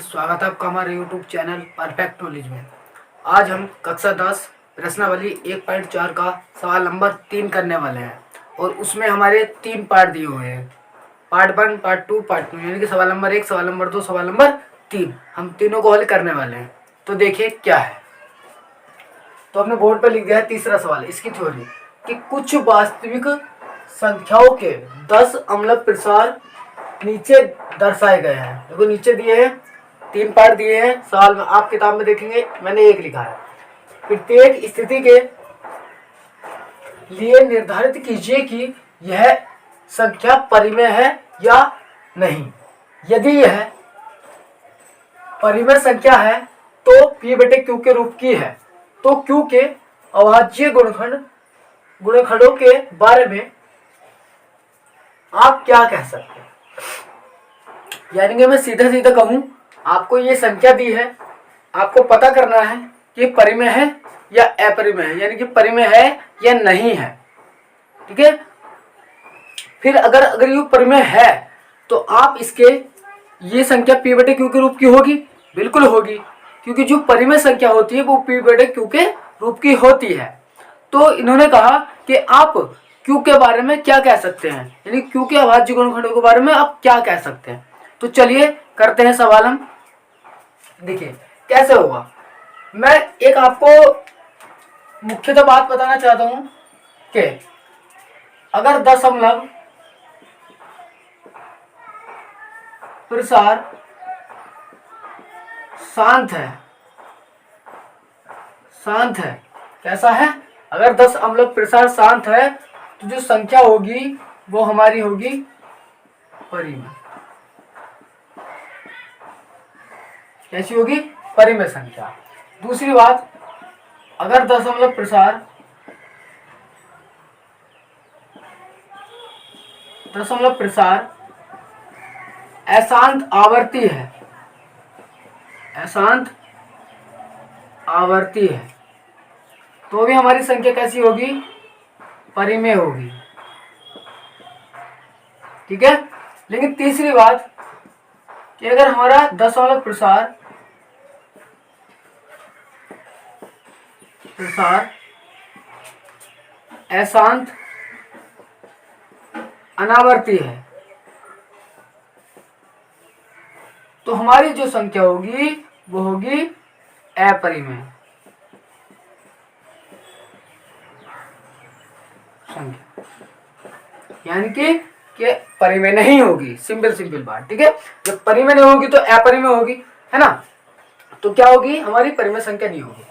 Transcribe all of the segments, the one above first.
स्वागत है आपका हमारे YouTube चैनल परफेक्ट नॉलेज में। आज हम कक्षा 10 प्रश्नावली 1.4 का सवाल नंबर 3 करने वाले हैं और उसमें हमारे 3 पार्ट दिए हुए हैं, पार्ट 1, पार्ट 2, पार्ट 2, यानी कि सवाल नंबर 1, सवाल नंबर 2, सवाल नंबर 3। हम तीनों को हल करने वाले हैं। तो देखिए क्या है। तो हमने बोर्ड पर लिख दिया है तीसरा सवाल। इसकी थ्योरी कि कुछ वास्तविक संख्याओं के 10 अम्लक प्रसार नीचे दर्शाए गए हैं। देखो नीचे दिए हैं, 3 पार्ट दिए हैं सवाल में, आप किताब में देखेंगे मैंने 1 लिखा है। प्रत्येक स्थिति के लिए निर्धारित कीजिए कि यह संख्या परिमेय है या नहीं। यदि यह परिमेय संख्या है तो P/Q के रूप की है, तो Q के अभाज्य गुणनखंडों के बारे में आप क्या कह सकते हैं। यानी कि मैं सीधा सीधा कहूं, आपको ये संख्या दी है, आपको पता करना है कि परिमेय है या अपरिमेय है, यानी कि परिमेय है या नहीं है। ठीक है। फिर अगर ये परिमेय है तो आप इसके ये संख्या P/Q के रूप की होगी, बिल्कुल होगी, क्योंकि जो परिमेय संख्या होती है वो P/Q के रूप की होती है। तो इन्होंने कहा कि आप Q के बारे में क्या कह सकते हैं, यानी Q के अभाज्य गुणनखंडों के बारे में आप क्या कह सकते हैं। तो चलिए करते हैं सवाल हम। देखिए कैसे होगा। मैं एक आपको मुख्यतः बात बताना चाहता हूं कि अगर दशमलव प्रसार शांत है, कैसा है, अगर 10 अम्लक प्रसार शांत है तो जो संख्या होगी वो हमारी होगी परिमेय। कैसी होगी, परिमेय संख्या। दूसरी बात, अगर दशमलव प्रसार अशांत आवर्ती है तो भी हमारी संख्या कैसी होगी, परिमेय होगी। ठीक है। लेकिन तीसरी बात कि अगर हमारा दशमलव प्रसार अशांत अनावर्ती है तो हमारी जो संख्या होगी वो होगी अपरिमेय संख्या, यानी कि परिमेय नहीं होगी। सिंपल बात। ठीक है। जब परिमेय नहीं होगी तो अपरिमेय होगी, है ना। तो क्या होगी, हमारी परिमेय संख्या नहीं होगी।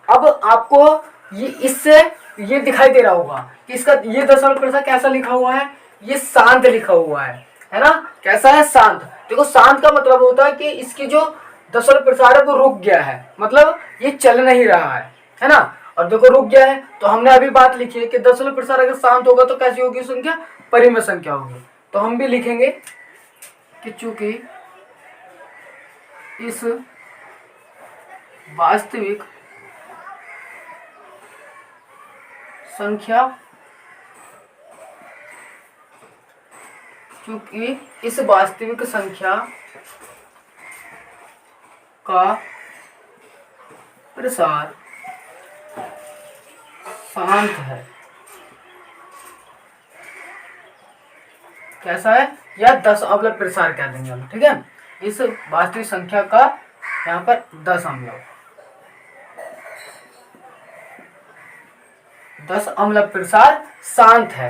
अब आपको ये इससे ये दिखाई दे रहा होगा कि इसका ये दशमलव प्रसार कैसा लिखा हुआ है, ये शांत लिखा हुआ है ना। कैसा है, शांत। देखो शांत का मतलब होता है कि इसकी जो दशमलव प्रसार है वो रुक गया है, मतलब ये चल नहीं रहा है ना। और देखो रुक गया है तो हमने अभी बात लिखी है कि दशमलव प्रसार अगर शांत होगा तो कैसी होगी संख्या, परिमेय संख्या होगी। तो हम भी लिखेंगे कि चूंकि इस वास्तविक संख्या का प्रसार शांत है, कैसा है, या 10 अम्लक प्रसार कह देंगे हम। ठीक है। इस वास्तविक संख्या का यहाँ पर 10 अम्लक प्रसार शांत है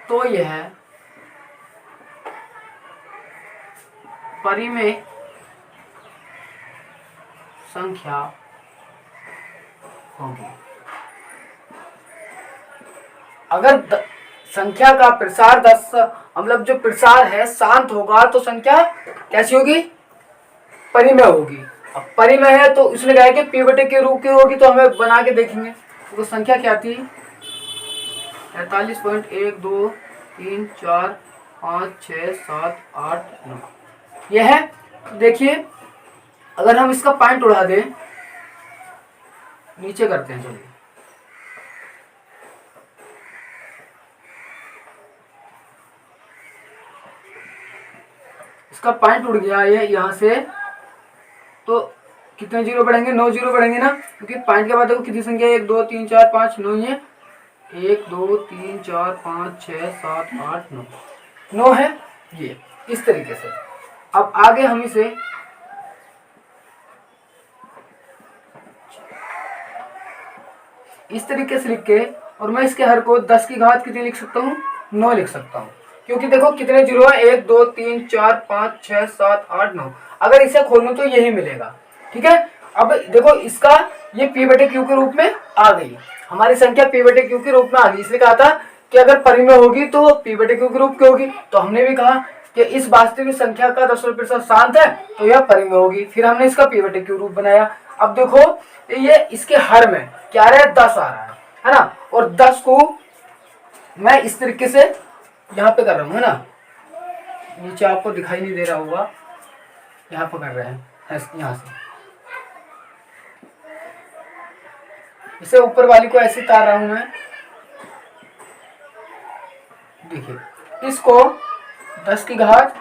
तो यह परिमेय संख्या होगी। अगर संख्या का प्रसार 10 मतलब जो प्रसार है शांत होगा तो संख्या कैसी होगी, परिमेय होगी। अब परिमेय है तो इसलिए कहा कि P/Q के रूप की होगी, तो हमें बना के देखेंगे। तो संख्या क्या थी, 43.1 2 3 4 5 6 7 8 9 यह है। देखिए अगर हम इसका पॉइंट उड़ा दें, नीचे करते हैं, चलिए इसका पॉइंट उड़ गया, ये यहाँ से तो कितने जीरो बढ़ेंगे, 9 जीरो बढ़ेंगे ना, क्योंकि पॉइंट के बाद देखो कितनी संख्या है, 1 2 3 4 5 9 ही है, 1 2 3 4 5 6 7 8 9, 9 है ये, इस तरीके से। अब आगे हम इसे इस तरीके से लिख के, और मैं इसके हर को 10 की घात कितनी लिख सकता हूँ, 9 लिख सकता हूँ, क्योंकि देखो कितने जीरो है, 1 2 3 4 5 6 7 8 9, अगर इसे खोलूं तो यही मिलेगा। ठीक है, अब देखो इसका ये p बटे q के रूप में आ गई, हमारी संख्या p बटे q के रूप में आ गई। इसलिए कहा था कि अगर परिमेय होगी तो p बटे q के रूप की होगी, तो हमने भी कहा कि इस वास्तविक संख्या का दशमलव प्रतिशत शांत है तो यह परिमेय होगी, फिर हमने इसका p बटे q रूप बनाया। अब देखो ये इसके हर में क्या आ रहा है, 10 आ रहा है ना, और 10 को मैं इस तरीके से यहाँ पे कर रहा हूँ, है ना, नीचे आपको दिखाई नहीं दे रहा होगा, यहाँ पे कर रहे हैं यहाँ से, इसे ऊपर वाली को ऐसे तार रहा हूं मैं। देखिए इसको 10 की घात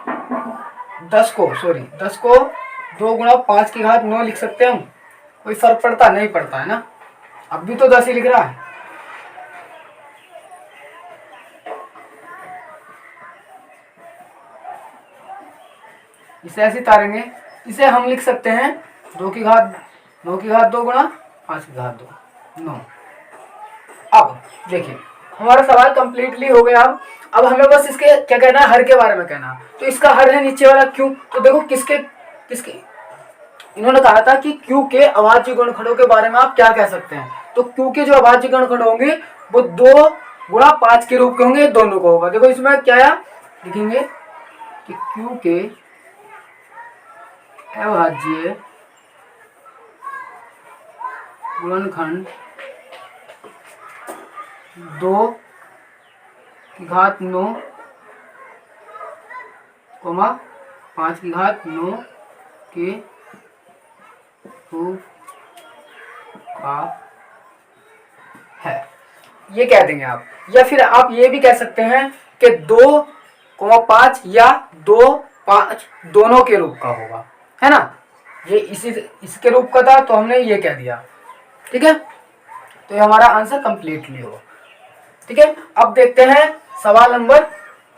10 को 2 गुणा 5 की घात 9 लिख सकते हैं हम, कोई फर्क पड़ता नहीं पड़ता है ना, अब भी तो 10 ही लिख रहा है। इसे ऐसे तारेंगे, इसे हम लिख सकते हैं 2 की घात 2 गुणा 5 की घात 2 9। अब देखिए हमारा सवाल कंप्लीटली हो गया। अब हमें बस इसके क्या कहना है, हर के बारे में कहना। तो इसका हर है नीचे वाला क्यू, तो देखो किसके इन्होंने कहा था कि क्यू के अभाज्य गुणनखंडों के बारे में आप क्या कह सकते हैं, तो क्यू के जो अभाज्य गुणनखंड होंगे वो 2 गुणा 5 के रूप के होंगे, दोनों को होगा। देखो इसमें क्या लिखेंगे कि क्यू के अभाज्य गुणनखंड 2 की घात 9 कोमा 5 की घात 9 के रूप का है, ये कह देंगे आप। या फिर आप ये भी कह सकते हैं कि 2,5 या 2,5 दोनों के रूप का होगा, है ना, ये इसके रूप का था तो हमने ये कह दिया। ठीक है, तो ये हमारा आंसर कंप्लीटली हो। ठीक है, अब देखते हैं सवाल नंबर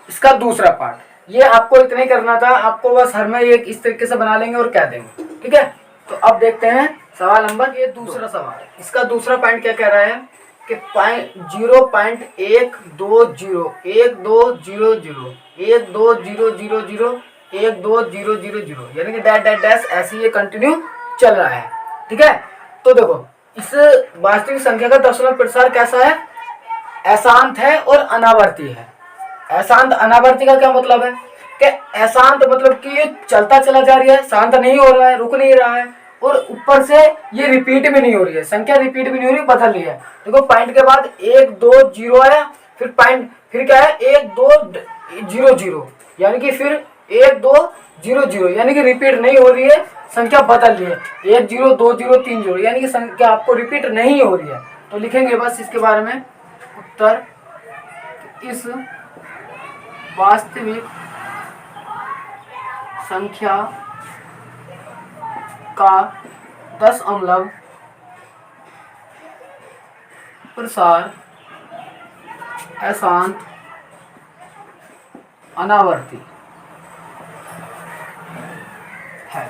इसका दूसरा पार्ट। ये आपको इतना ही करना था, आपको बस हर में एक इस तरीके से बना लेंगे और कह देंगे। ठीक है, तो अब देखते हैं सवाल नंबर ये दूसरा सवाल। इसका दूसरा पॉइंट क्या कह रहा है कि 0.1200 यानी कि डैश ऐसे ये कंटिन्यू चल रहा है। ठीक है, तो देखो इस वास्तविक संख्या का दशमलव प्रसार कैसा है, अशांत है और अनावर्ती है। अशांत अनावर्ती का क्या मतलब है कि अशांत मतलब कि ये चलता चला जा रही है, शांत नहीं हो रहा है, रुक नहीं रहा है, और ऊपर से ये रिपीट भी नहीं हो रही है, संख्या रिपीट भी नहीं हो रही, बदल रही है। देखो पॉइंट के बाद 1 2 0 आया, फिर पॉइंट फिर क्या है 1 2 0 0, यानी कि फिर 1 2 0 0, यानी कि रिपीट नहीं हो रही है, संख्या बदल रही है। 1 0 2 0 3 0, यानी कि संख्या आपको रिपीट नहीं हो रही है। तो लिखेंगे बस इसके बारे में उत्तर, इस वास्तविक संख्या का दशमलव प्रसार अशांत अनावर्ती है।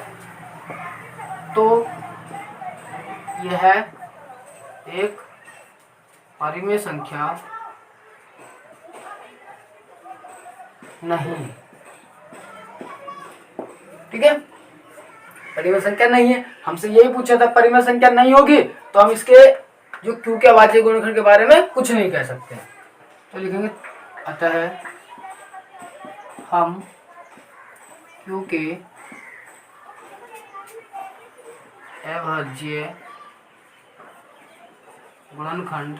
तो यह एक परिमेय संख्या नहीं। ठीक है, परिमेय संख्या नहीं है, हमसे यही पूछा था परिमेय संख्या नहीं होगी तो हम इसके जो क्यू के अभाज्य गुणनखंड के बारे में कुछ नहीं कह सकते। तो लिखेंगे अतः हम क्यू के अभाज्य गुणनखंड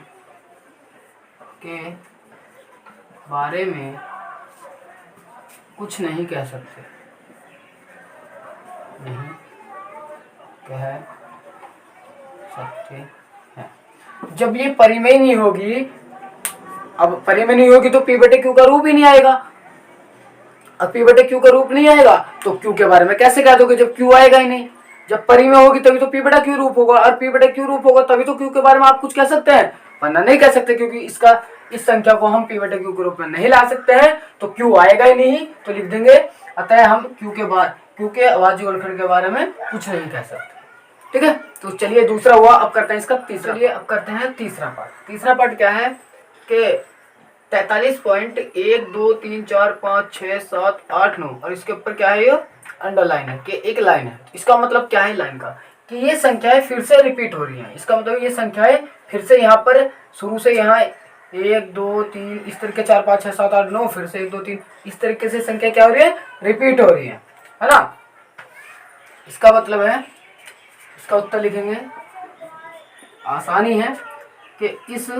के बारे में कुछ नहीं कह सकते, नहीं कह सकते हैं। जब ये परिमेय नहीं होगी, अब परिमेय नहीं होगी तो p बटे q का रूप ही नहीं आएगा। अब p बटे q का रूप नहीं आएगा तो q के बारे में कैसे कह दोगे जब q आएगा ही नहीं। जब परिमेय होगी तभी तो पी बटा क्यू रूप होगा, और पी बटा क्यू रूप होगा तभी तो क्यू के बारे में आप कुछ कह सकते हैं, वरना नहीं कह सकते, क्योंकि इस संख्या को हम पी बटा क्यू के रूप में नहीं ला सकते हैं, तो क्यू आएगा ही नहीं, तो लिख देंगे अतः हम क्यू के अभाज्य गुणनखंड के बारे में कुछ नहीं कह सकते। ठीक है, तो चलिए दूसरा हुआ, अब करते हैं इसका तीसरा। चलिए अब करते हैं तीसरा पार्ट। तीसरा पार्ट क्या है कि 43.1 2 3 4 5 6 7 8 9 और इसके ऊपर क्या है, ये अंडरलाइन है कि एक लाइन है। इसका मतलब क्या है लाइन का, कि ये संख्याएं फिर से रिपीट हो रही हैं। इसका मतलब ये संख्याएं फिर से यहाँ पर शुरू से यहाँ 1 2 3 इस तरीके 4 5 6 7 8 9 फिर से 1 2 3 इस तरीके से संख्या क्या हो रही है, रिपीट हो रही है ना। इसका मतलब है, इसका उत्तर लिखेंगे, आसानी है कि इस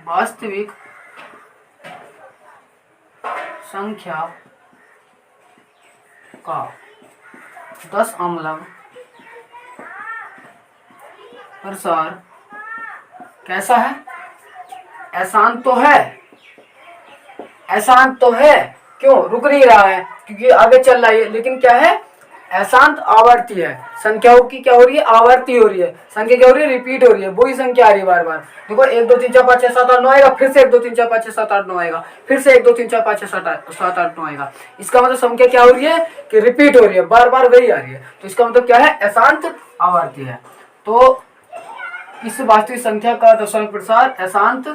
वास्तविक संख्या का 10 अंशांक प्रसार कैसा है, आसान तो है, आसान तो है, क्यों रुक नहीं रहा है, क्योंकि आगे चल रहा है, लेकिन क्या है, अशांत आवर्ती है। संख्याओं की क्या हो रही है, आवर्ती हो रही है, संख्या क्या हो रही है, रिपीट हो रही है, वही संख्या आ रही है बार बार। देखो 1 2 3 4 5 6 7 8 9 आएगा, फिर से 1 2 3 4 5 6 7 8 9 आएगा, फिर से 1 2 3 4 5 6 7 8 9 आएगा। इसका मतलब संख्या क्या हो रही है कि रिपीट हो रही है, बार बार वही आ रही है, तो इसका मतलब क्या है, अशांत आवर्ती है। तो इस वास्तविक संख्या का दशांश प्रसार अशांत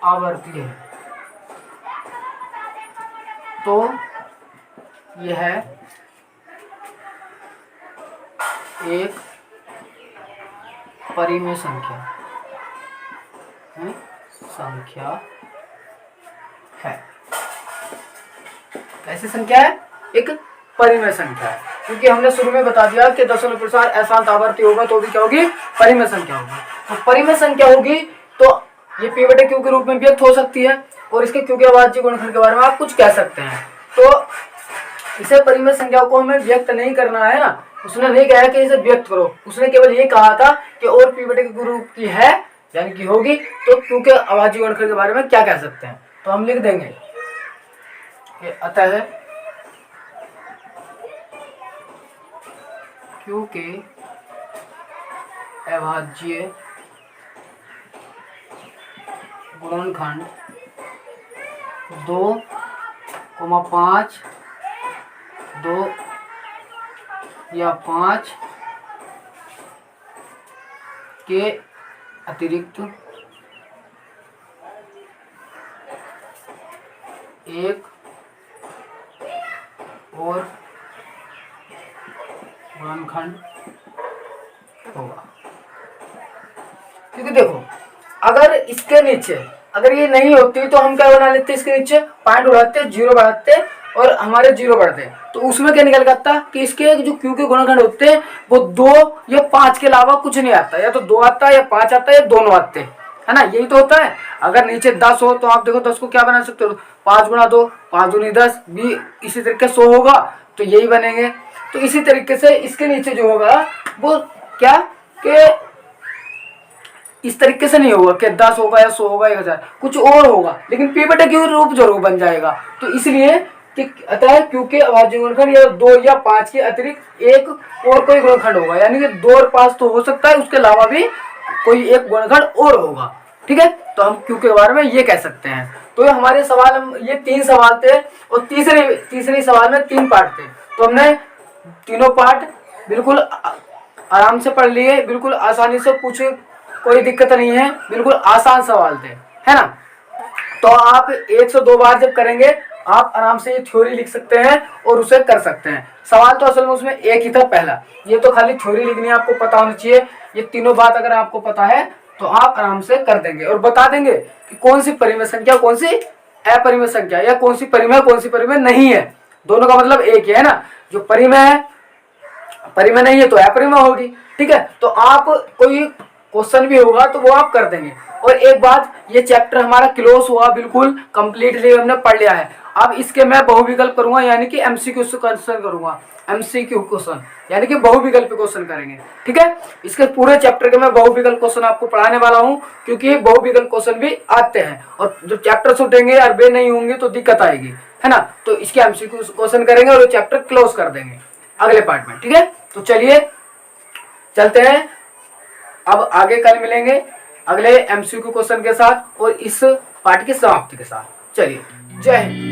आवर्ती है। तो यह एक परिमेय संख्या है। कैसी संख्या है, एक परिमेय संख्या है, क्योंकि हमने शुरू में बता दिया कि दशमलव प्रसार अशांत आवर्ती होगा तो भी क्या होगी, परिमेय संख्या होगी। तो परिमेय संख्या होगी तो ये पी बटे क्यू के रूप में व्यक्त हो सकती है, और इसके क्यू के अभाज्य गुणनखंड के बारे में आप कुछ कह सकते हैं। तो इसे परिमेय संख्या को हमें व्यक्त नहीं करना है ना, उसने नहीं कहा कि इसे व्यक्त करो, उसने केवल ये कहा था कि और पी बटे क्यू रूप की है यानी कि होगी, तो क्यू के अभाज्य गुणनखंड के बारे में क्या कह सकते हैं। तो हम लिख देंगे कि अतः क्यू के अभाज्य गुणनखंड 2, 5, 2 या 5 के अतिरिक्त एक और गुणनखंड होगा। क्योंकि देखो अगर इसके नीचे अगर ये नहीं होती तो हम क्या बना लेते, इसके नीचे पॉइंट उड़ाते, जीरो बढ़ाते और हमारे जीरो बढ़ते, तो उसमें क्या निकल आता कि इसके जो क्यू के गुणनखंड होते हैं वो 2 या 5 के अलावा कुछ नहीं आता, या तो 2 आता है या 5 आता है या दोनों आते हैं, है ना, यही तो होता है। अगर नीचे 10 हो तो आप देखो 10 को क्या बना सकते हो, 5 गुणा 2, 5 दूनी 10 भी इसी तरीके 100 होगा, तो यही बनेंगे। तो इसी तरीके से इसके नीचे जो होगा वो क्या कि इस तरीके से नहीं होगा कि 10 होगा या 100 होगा 1000, कुछ और होगा, लेकिन पी बटे क्यू रूप जरूर बन जाएगा। तो इसलिए कि अतः क्यू के अभाज्य गुणनखंड या 2 या 5 के अतिरिक्त एक और कोई गुणनखंड होगा, यानी कि 2 और 5 तो हो सकता है, उसके अलावा भी कोई एक गुणनखंड और होगा। ठीक है, तो हम क्यू के बारे में ये कह सकते हैं। तो हमारे सवाल, हम ये 3 सवाल थे और तीसरे सवाल में 3 पार्ट थे, तो हमने तीनों पार्ट बिल्कुल आराम से पढ़ लिए, बिल्कुल आसानी से पूछे, कोई दिक्कत नहीं है, बिल्कुल आसान सवाल थे, है ना। तो आप 102 बार जब करेंगे आप आराम से ये थ्योरी लिख सकते हैं और उसे कर सकते हैं। सवाल तो असल में उसमें एक ही था पहला, ये तो खाली थ्योरी लिखनी है, आपको पता होना चाहिए। ये तीनों बात अगर आपको पता है तो आप आराम से कर देंगे और बता देंगे कि कौन सी परिमेय संख्या, कौन सी अपरिमेय संख्या, या कौन सी परिमेय कौन सी परिमेय नहीं है। दोनों का मतलब एक ही है ना, जो परिमेय है, परिमेय नहीं है तो अपरिमेय होगी। ठीक है, तो आप कोई क्वेश्चन भी होगा तो वो आप कर देंगे। और एक बात, ये चैप्टर हमारा क्लोज हुआ, बिल्कुल कंप्लीटली हमने पढ़ लिया है। अब इसके मैं बहुविकल्प करूंगा, यानी कि एमसीक्यू क्वेश्चन करूंगा, एमसीक्यू क्वेश्चन यानी कि बहुविकल्प क्वेश्चन करेंगे। ठीक है, इसके पूरे चैप्टर के मैं बहुविकल्प क्वेश्चन आपको पढ़ाने वाला हूं, क्योंकि बहुविकल्प क्वेश्चन भी आते हैं और जो चैप्टर छूटेंगे और वे नहीं होंगे तो दिक्कत आएगी, है ना। तो इसके एमसीक्यू क्वेश्चन करेंगे और चैप्टर क्लोज कर देंगे। अगले पार्ट में। ठीक है, तो चलिए चलते हैं, अब आगे कल मिलेंगे अगले एमसीक्यू क्वेश्चन के साथ और इस पार्ट की समाप्ति के साथ। चलिए, जय हिंद।